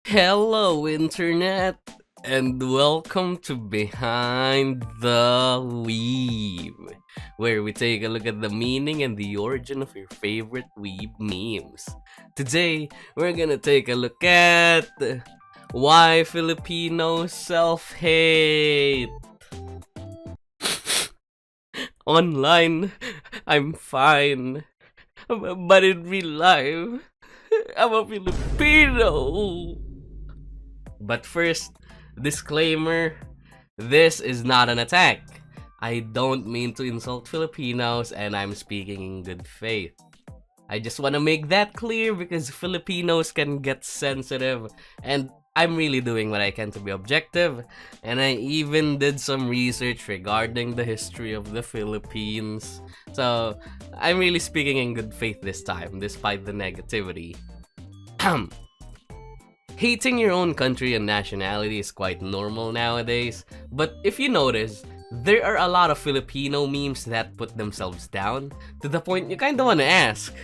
Hello, Internet, and welcome to Behind the Weeb, where we take a look at the meaning and the origin of your favorite weeb memes. Today, we're gonna take a look at why Filipinos self-hate. Online, I'm fine, but in real life, I'm a Filipino. But first, disclaimer, this is not an attack. I don't mean to insult Filipinos and I'm speaking in good faith. I just want to make that clear because Filipinos can get sensitive and I'm really doing what I can to be objective, and I even did some research regarding the history of the Philippines. So, I'm really speaking in good faith this time, despite the negativity. Hating your own country and nationality is quite normal nowadays, but if you notice, there are a lot of Filipino memes that put themselves down, to the point you kinda wanna ask,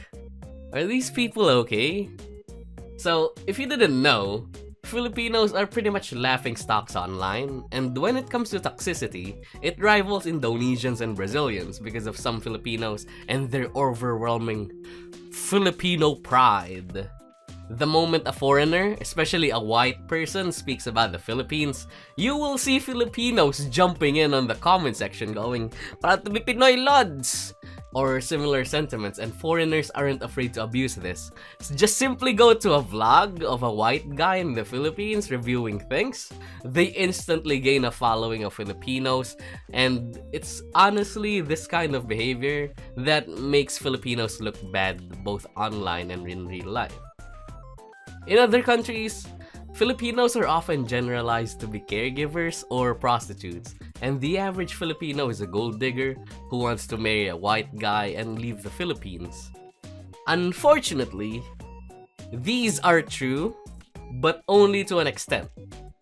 are these people okay? So, if you didn't know, Filipinos are pretty much laughing stocks online, and when it comes to toxicity, it rivals Indonesians and Brazilians because of some Filipinos and their overwhelming Filipino pride. The moment a foreigner, especially a white person, speaks about the Philippines, you will see Filipinos jumping in on the comment section going, "Para to be Pinoy Lods!" or similar sentiments, and foreigners aren't afraid to abuse this. Just simply go to a vlog of a white guy in the Philippines reviewing things. They instantly gain a following of Filipinos, and it's honestly this kind of behavior that makes Filipinos look bad both online and in real life. In other countries, Filipinos are often generalized to be caregivers or prostitutes, and the average Filipino is a gold digger who wants to marry a white guy and leave the Philippines. Unfortunately, these are true, but only to an extent.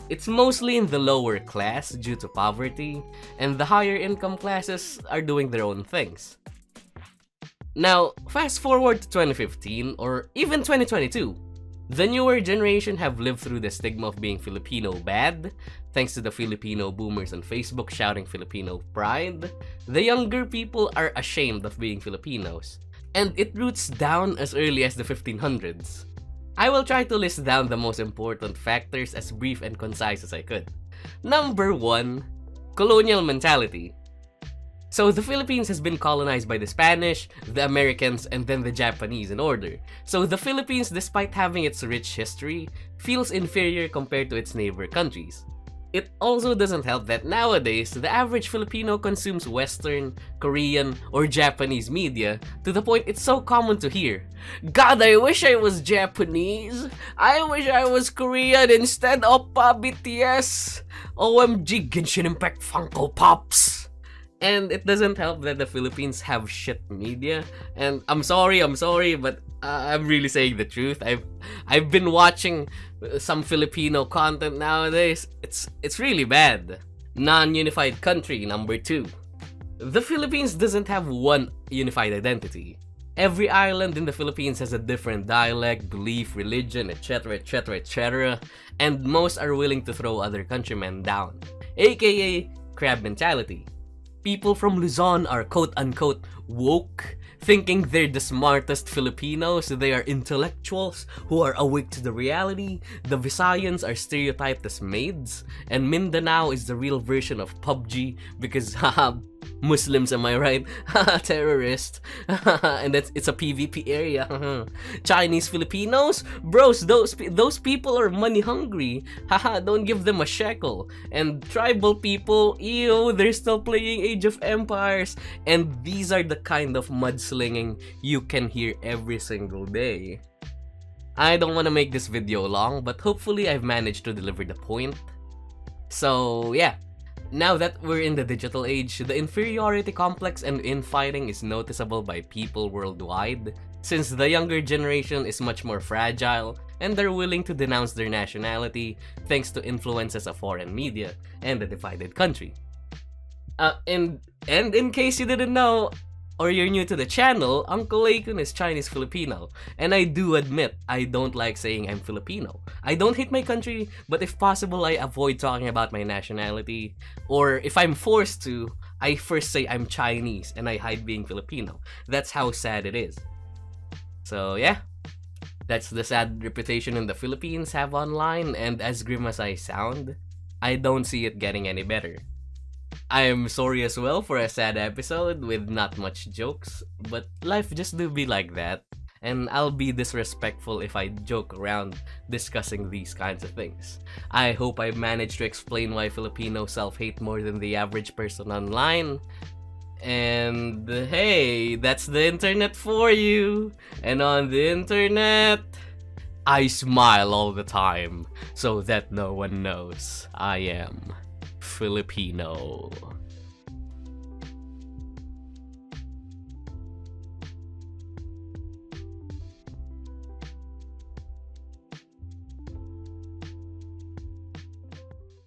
It's mostly in the lower class due to poverty, and the higher income classes are doing their own things. Now, fast forward to 2015 or even 2022. The newer generation have lived through the stigma of being Filipino bad, thanks to the Filipino boomers on Facebook shouting Filipino pride. The younger people are ashamed of being Filipinos, and it roots down as early as the 1500s. I will try to list down the most important factors as brief and concise as I could. Number 1, colonial mentality. So the Philippines has been colonized by the Spanish, the Americans, and then the Japanese in order. So the Philippines, despite having its rich history, feels inferior compared to its neighbor countries. It also doesn't help that nowadays, the average Filipino consumes Western, Korean, or Japanese media to the point it's so common to hear, "God, I wish I was Japanese. I wish I was Korean instead. Oppa BTS. OMG Genshin Impact Funko Pops." And it doesn't help that the Philippines have shit media. And I'm sorry, but I'm really saying the truth. I've been watching some Filipino content nowadays. It's really bad. Non-unified country, number 2. The Philippines doesn't have one unified identity. Every island in the Philippines has a different dialect, belief, religion, etc., etc., etc., and most are willing to throw other countrymen down, aka crab mentality. People from Luzon are quote-unquote woke, thinking they're the smartest Filipinos. They are intellectuals who are awake to the reality. The Visayans are stereotyped as maids, and Mindanao is the real version of PUBG because haha, Muslims, am I right? Terrorist. And it's a PvP area. Chinese Filipinos? Bros, those people are money hungry. Haha, don't give them a shekel. And tribal people, ew, they're still playing Age of Empires. And these are the kind of mudslinging you can hear every single day. I don't want to make this video long, but hopefully I've managed to deliver the point. So yeah. Now that we're in the digital age, the inferiority complex and infighting is noticeable by people worldwide, since the younger generation is much more fragile and they're willing to denounce their nationality thanks to influences of foreign media and a divided country. And in case you didn't know, or you're new to the channel, Uncle Akun is Chinese Filipino. And I do admit, I don't like saying I'm Filipino. I don't hate my country, but if possible, I avoid talking about my nationality. Or if I'm forced to, I first say I'm Chinese and I hide being Filipino. That's how sad it is. So yeah, that's the sad reputation in the Philippines have online, and as grim as I sound, I don't see it getting any better. I am sorry as well for a sad episode with not much jokes, but life just do be like that, and I'll be disrespectful if I joke around discussing these kinds of things. I hope I managed to explain why Filipinos self-hate more than the average person online. And hey, that's the internet for you. And on the internet, I smile all the time so that no one knows I am Filipino.